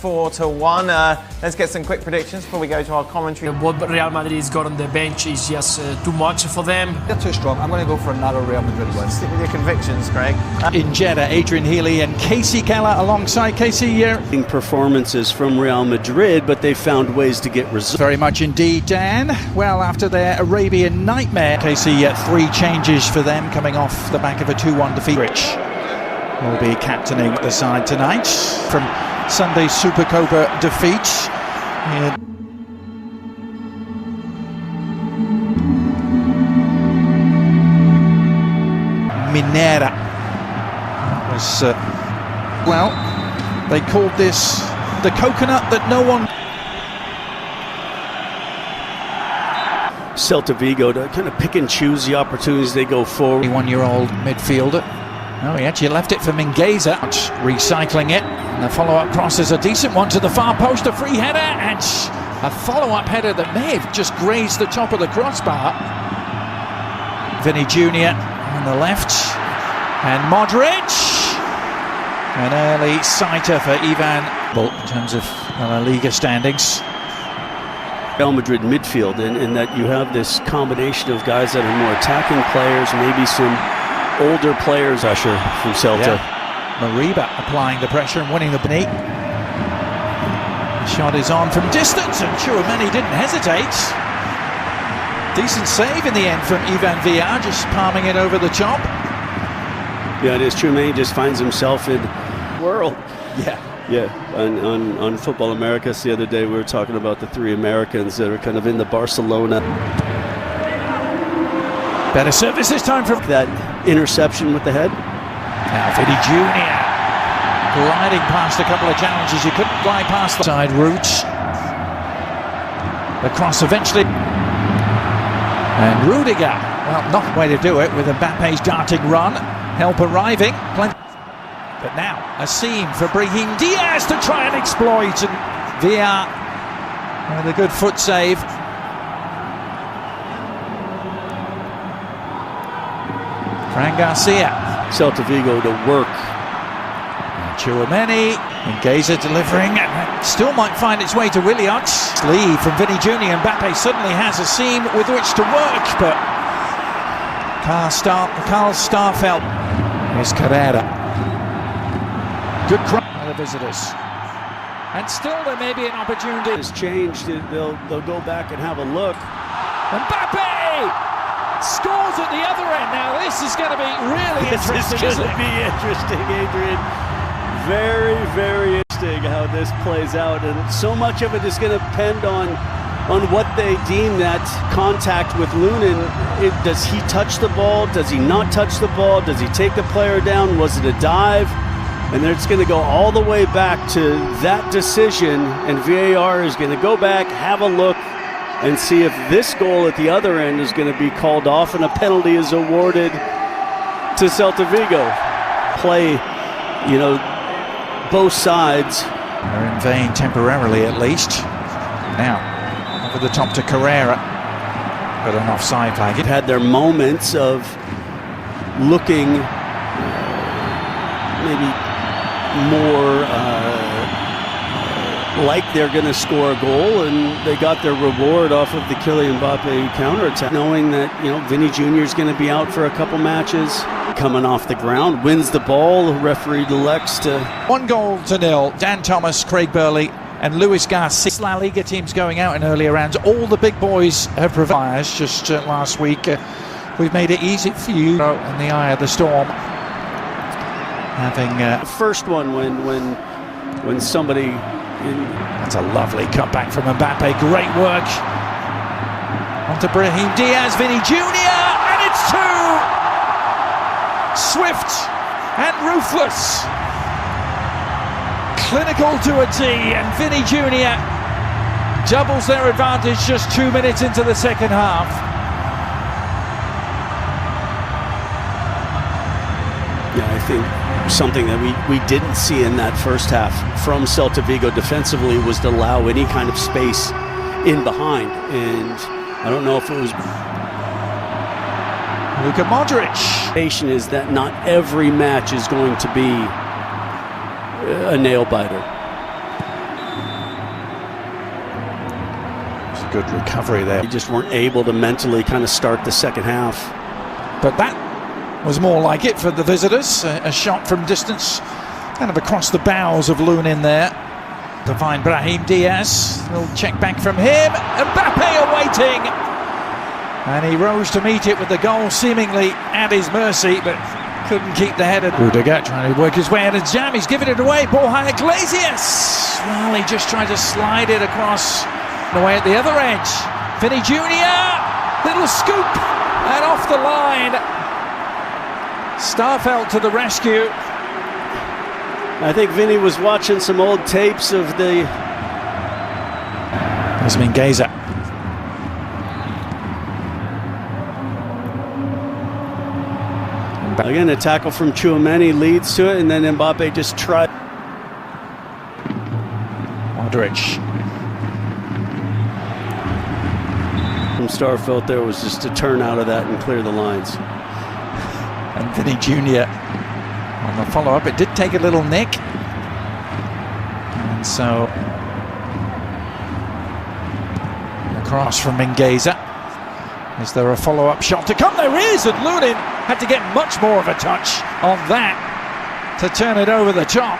4-1. Let's get some quick predictions before we go to our commentary. What Real Madrid's got on the bench is just too much for them. They're too strong. I'm going to go for another Real Madrid win. Stick with your convictions, Craig. In Jeddah, Adrian Healy and Casey Keller alongside Casey. Performances from Real Madrid, but they found ways to get results. Very much indeed, Dan. Well, after their Arabian nightmare, Casey, 3 changes for them coming off the back of a 2-1 defeat. Rich will be captaining the side tonight from Sunday's Supercopa defeat. Minera was, well, they called this the coconut that no one... Celta Vigo to kind of pick and choose the opportunities they go forward. 21-year-old midfielder. Oh, he actually left it for Mingueza, recycling it. And the follow-up cross is a decent one to the far post, a free header, and a follow-up header that may have just grazed the top of the crossbar. Vinny Jr. on the left, and Modric. An early sighter for Ivan in terms of La Liga standings. Real Madrid midfield, in that you have this combination of guys that are more attacking players, maybe some older players. Usher from Celta. Yeah. Mariba applying the pressure and winning the beat. The shot is on from distance, and Chouameni didn't hesitate. Decent save in the end from Ivan Villar, just palming it over the top. Yeah, it is. Chouameni just finds himself in the world. Yeah, on Football Americas the other day, we were talking about the 3 Americans that are kind of in the Barcelona. Better service this time from that interception with the head. Now Vinny Jr. gliding past a couple of challenges. You couldn't glide past the side routes. The cross eventually. And Rudiger, well, not the way to do it with Mbappe's darting run. Help arriving. But now, a seam for Brahim Diaz to try and exploit, and Villar with a good foot save. Fran Garcia. Celta Vigo to work. Chouameni, Mingueza delivering, and still might find its way to Williams. Lead from Vinny Jr. Mbappe suddenly has a seam with which to work, but Karl Starfelt. Here's Carrera. Good crowd by the visitors, and still there may be an opportunity. It's changed. They'll go back and have a look. Mbappe scores at the other end. Now this is going to be really interesting. This is going to be interesting, Adrian. Very, very interesting how this plays out, and so much of it is going to depend on what they deem that contact with Lunin. Does he touch the ball? Does he not touch the ball? Does he take the player down? Was it a dive? And then it's going to go all the way back to that decision, and VAR is going to go back, have a look, and see if this goal at the other end is going to be called off, and a penalty is awarded to Celta Vigo. Play, both sides. They're in vain temporarily, at least. Now, over the top to Carrera, but an offside flag. It had their moments of looking maybe more like they're going to score a goal, and they got their reward off of the Kylian Mbappe counterattack, knowing that Vinny Jr. is going to be out for a couple matches. Coming off the ground, wins the ball. The referee elects to 1-0. Dan Thomas, Craig Burley, and Luis Garcia. La Liga teams going out in earlier rounds. All the big boys have provided. Just last week, we've made it easy for you in the eye of the storm. Having the first one when somebody that's a lovely cutback from Mbappe. Great work onto Brahim Diaz, Vinny Jr. and it's 2. Swift and ruthless, clinical to a T, and Vinny Jr. doubles their advantage just 2 minutes into the second half. Yeah, I think something that we didn't see in that first half from Celta Vigo defensively was to allow any kind of space in behind, and I don't know if it was Luka Modric. Is that not every match is going to be a nail biter. Good recovery there. They just weren't able to mentally kind of start the second half. But that was more like it for the visitors. A shot from distance, kind of across the bows of Lunin there. To find Brahim Diaz. A little check back from him. Mbappe awaiting. And he rose to meet it with the goal seemingly at his mercy, but couldn't keep the header. Rudiger trying to work his way out of jam. He's giving it away. Ball high, Iglesias. Well, he just tried to slide it across away at the other edge. Vinny Jr. Little scoop and off the line. Starfelt to the rescue. I think Vinny was watching some old tapes of the... There's Mingueza. Again, a tackle from Tchouameni leads to it, and then Mbappe just tried. Modric. From Starfelt there was just to turn out of that and clear the lines. And Vinny Jr. on the follow-up. It did take a little nick. And so across from Mingueza. Is there a follow-up shot to come? There is, and Lunin had to get much more of a touch on that to turn it over the top.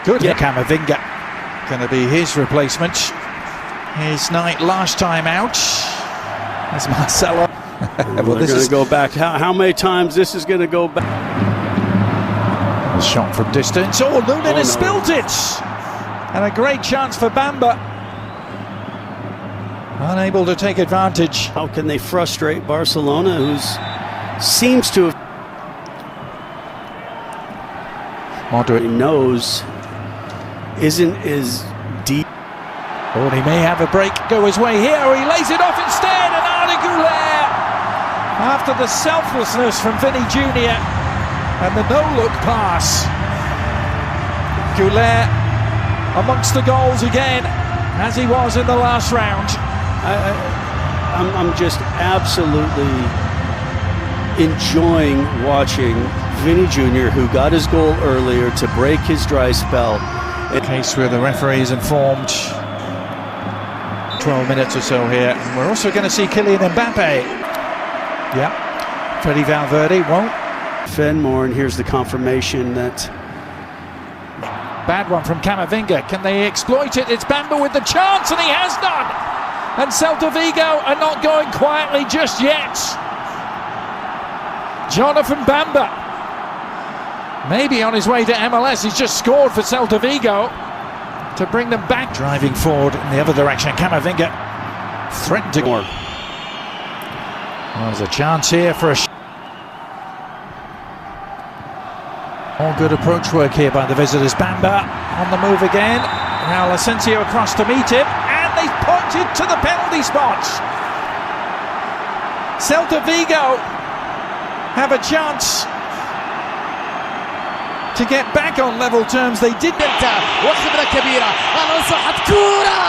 Good. Yeah. Camavinga going to be his replacement. His night last time out as Marcelo. Well, this is going to go back. How many times this is going to go back? A shot from distance. Oh, Lunin has spilled it. And a great chance for Bamba. Unable to take advantage. How can they frustrate Barcelona, who seems to have... Modric knows isn't as deep. Oh, he may have a break go his way here, or he lays it off instead, and Arda Güler, after the selflessness from Vinny Jr. and the no-look pass. Güler amongst the goals again, as he was in the last round. I'm just absolutely enjoying watching Vinny Jr., who got his goal earlier to break his dry spell. In case where the referee is informed, 12 minutes or so here. And we're also going to see Kylian Mbappe. Yeah, Freddy Valverde won't. Fenmore, and here's the confirmation that... Bad one from Camavinga. Can they exploit it? It's Bamba with the chance, and he has done. And Celta Vigo are not going quietly just yet. Jonathan Bamba, maybe on his way to MLS. He's just scored for Celta Vigo to bring them back. Driving forward in the other direction. Camavinga threatened to go. Well, there's a chance here for a... All good approach work here by the visitors. Bamba on the move again. Raul Asensio across to meet him. And they pointed to the penalty spot. Celta Vigo have a chance to get back on level terms. They did. وخبرة كبيرة على صحة كورة.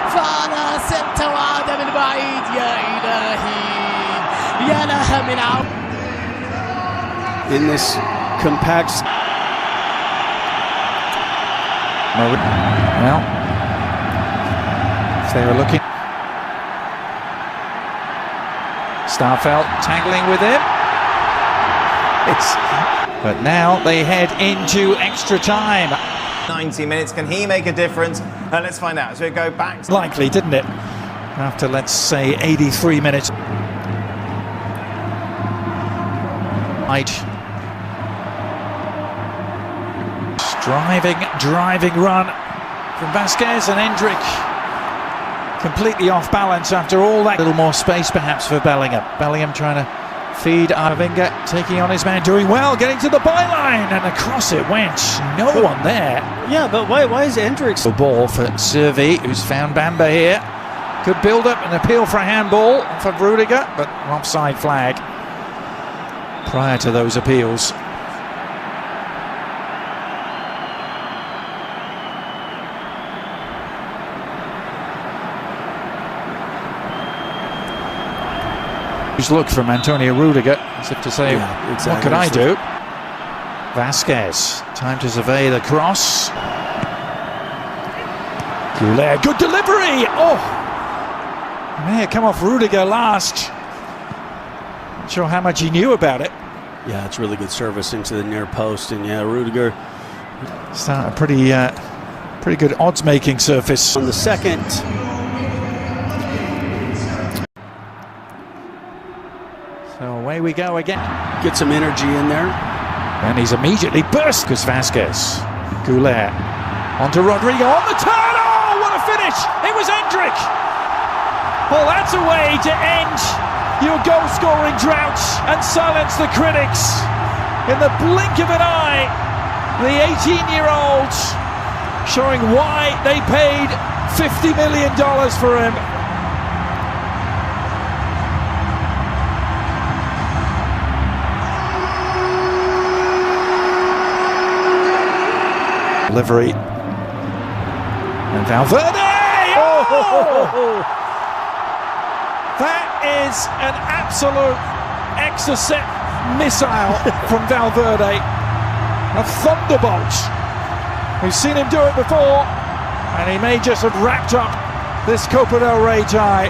فعلى سلتا وعاد من بعيد. يا إلهي يا لها من عود. In this compact... Well, if they were looking... Starfelt tangling with him. But now they head into extra time. 90 minutes, can he make a difference? Let's find out. So we go back. Likely, didn't it? After, let's say, 83 minutes. Right. Driving run from Vasquez, and Endrick completely off balance after all that. A little more space perhaps for Bellingham. Bellingham trying to feed Arvinga, taking on his man, doing well, getting to the byline, and across it went. No one there. Yeah, but why is Endrick... The ball for Servi, who's found Bamba here. Could build up an appeal for a handball for Rudiger, but offside flag prior to those appeals. Who's look from Antonio Rudiger, as if to say, exactly. what can I do? Vasquez, time to survey the cross. Goulet, good delivery! Oh! May have come off Rudiger last. Not sure how much he knew about it. Yeah, it's really good service into the near post, and yeah, Rudiger. Start a pretty good odds-making surface. On the second. So away we go again. Get some energy in there. And he's immediately burst because Vasquez. Goulet onto Rodrigo on the turn. Oh, what a finish! It was Endrick. Well, that's a way to end your goal-scoring drought and silence the critics. In the blink of an eye, the 18-year-old showing why they paid $50 million for him. Delivery. And Valverde! Oh! That is an absolute exocet missile from Valverde. A thunderbolt. We've seen him do it before, and he may just have wrapped up this Copa del Rey tie.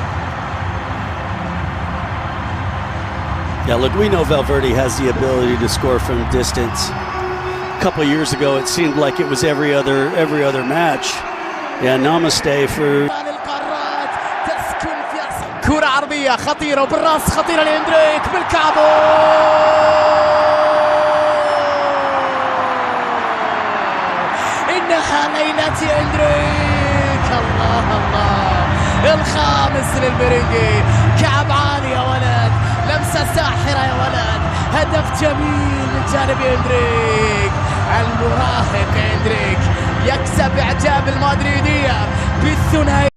Yeah, look, we know Valverde has the ability to score from distance. A couple of years ago, it seemed like it was every other match. Yeah, namaste for. كرة عرضية خطيرة وبالراس خطيرة لإندريك بالكعبو. إنها ليلة إندريك. الله الله، الخامس للميرينجي. كعب عالي يا ولد، لمسة ساحرة يا ولد، هدف جميل من جانب إندريك. المراهق إندريك يكسب إعجاب المدريدية بالثنائي.